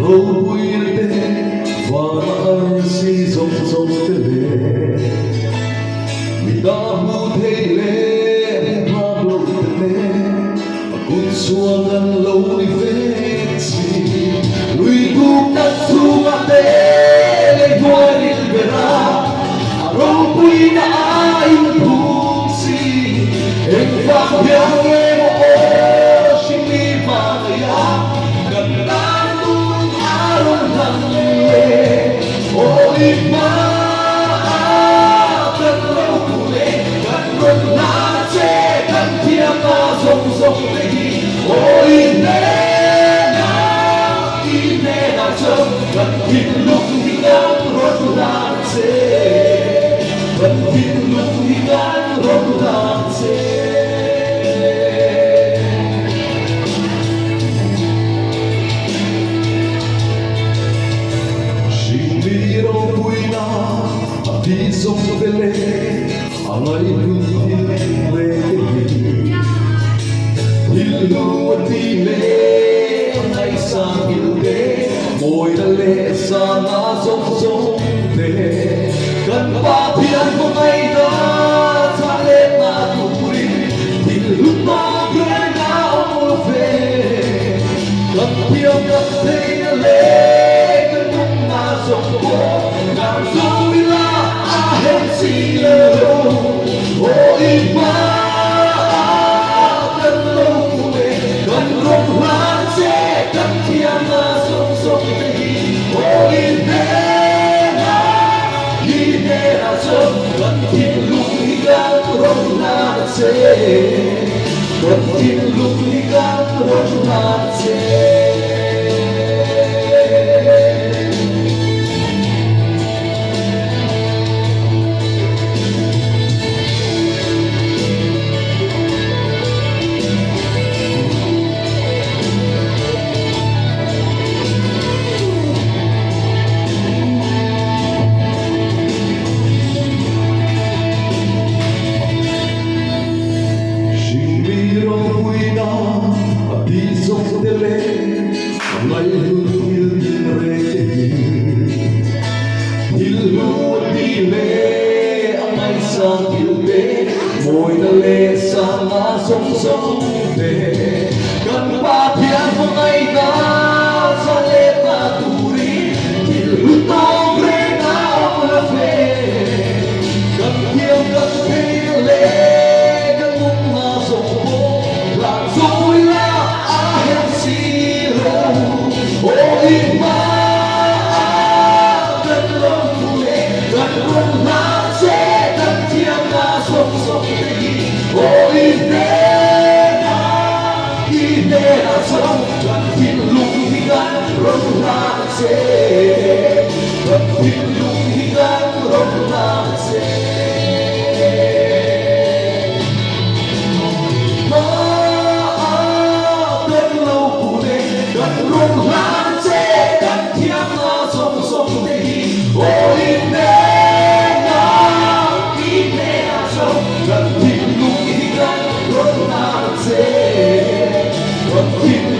Robuirte varsi som som tele Midahu thele pablo tele Kun suagan lâu ni fetsi Lui bukat suate le guaril vera Robuina ai pungsi Ek fabiang emo o shimi maya Gantanung aron hangle O iba Ganlaw kule Ganron nace Gantiama song song legi O inena Inena chom Gantilung hingang ron nace Gantilung hingang ron nace Di sông tele alai hile hilu tile alai sang hilde moi dale sana sông sông te kan pa thian ko ngai da chale na turi hilu ma grana o fe kan piam ka te le kan na sông ko na sông O iba Kan lâu kule Kan rong lan che Kan tiama song song tehi O inena Inena chom Kan tin lung higang rong lan che Kan tin lung higang rong lan che Lai hương hil re hilu dile amai sang hilde moi dale sama song song te kan pa thian mo ngai da sa le ta turi hilu tong re na la fe kan thiam kan fe le kan mung ma song po la zoi la a hen si O iba Kan lâu kule Kan rong lan che Kan tiam na song song tehi O inena Inena chom Kan tin lung higang rong lan che Kan tin lung higang rong lan che Kan lâu kule Kan rong lan O inena chom Kan tin lung higang rong lan che Kan tin